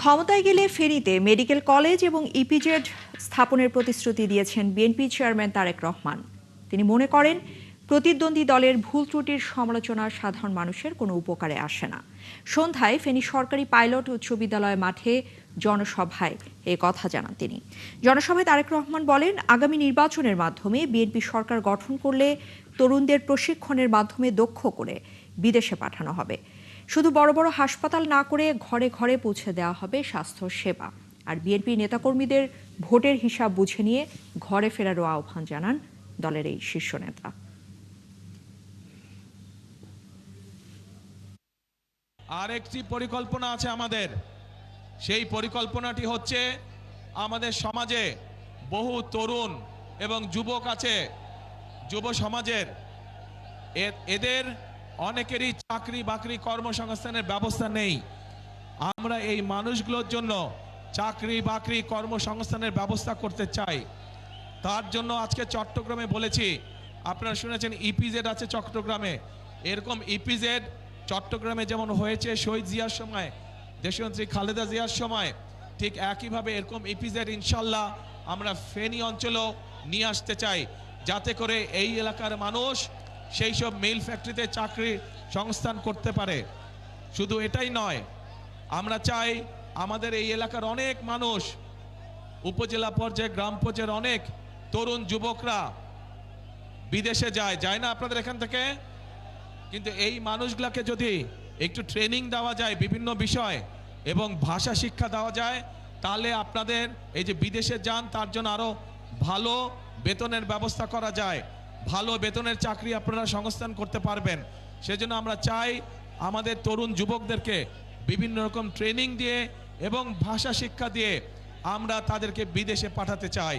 ক্ষমতায় গেলে ফেনীতে মেডিকেল কলেজ এবং ইপিজেড স্থাপনের প্রতিশ্রুতি দিয়েছেন বিএনপি চেয়ারম্যান তারেক রহমান। তিনি মনে করেন, প্রতিদ্বন্দ্বী দলের ভুল ত্রুটির সমালোচনা সাধারণ মানুষের কোনো উপকারে আসে না। সন্ধ্যায় ফেনী সরকারি পাইলট উচ্চ বিদ্যালয় মাঠে জনসভায় এ কথা জানান তিনি। জনসভায় তারেক রহমান বলেন, আগামী নির্বাচনের মাধ্যমে বিএনপি সরকার গঠন করলে তরুণদের প্রশিক্ষণের মাধ্যমে দক্ষ করে বিদেশে পাঠানো হবে। শুধু বড় বড় হাসপাতাল না করে ঘরে ঘরে পৌঁছে দেওয়া হবে স্বাস্থ্য সেবা। আর বিএনপি নেতাকর্মীদের ভোটের হিসাব বুঝে নিয়ে ঘরে ফেরারও আহ্বান জানান দলের এই শীর্ষ নেতা। আরেকটি পরিকল্পনা আছে আমাদের। সেই পরিকল্পনাটি হচ্ছে, আমাদের সমাজে বহু তরুণ এবং যুবক আছে, যুব সমাজের এদের অনেকেরই চাকরি বাকরি কর্মসংস্থানের ব্যবস্থা নেই। আমরা এই মানুষগুলোর জন্য চাকরি বাকরি কর্মসংস্থানের ব্যবস্থা করতে চাই। তার জন্য আজকে চট্টগ্রামে বলেছি, আপনারা শুনেছেন ইপিজেড আছে চট্টগ্রামে। এরকম ইপিজেড চট্টগ্রামে যেমন হয়েছে শহীদ জিয়ার সময়, দেশনেত্রী খালেদা জিয়ার সময়, ঠিক একইভাবে এরকম ইপিজেড ইনশাল্লাহ আমরা ফেনী অঞ্চলেও নিয়ে আসতে চাই, যাতে করে এই এলাকার মানুষ সেই সব মিল ফ্যাক্টরিতে চাকরি সংস্থান করতে পারে। শুধু এটাই নয়, আমরা চাই আমাদের এই এলাকার অনেক মানুষ, উপজেলা পর্যায়ে গ্রাম পর্যায়ের অনেক তরুণ যুবকরা বিদেশে যায় না আপনাদের এখান থেকে? কিন্তু এই মানুষগুলোকে যদি একটু ট্রেনিং দেওয়া যায় বিভিন্ন বিষয় এবং ভাষা শিক্ষা দেওয়া যায়, তাহলে আপনাদের এই যে বিদেশে যান তার জন্য আরো ভালো বেতনের ব্যবস্থা করা যায়, ভালো বেতনের চাকরি আপনারা সংস্থান করতে পারবেন। সেজন্য আমরা চাই আমাদের তরুণ যুবকদেরকে বিভিন্ন রকম ট্রেনিং দিয়ে এবং ভাষা শিক্ষা দিয়ে আমরা তাদেরকে বিদেশে পাঠাতে চাই।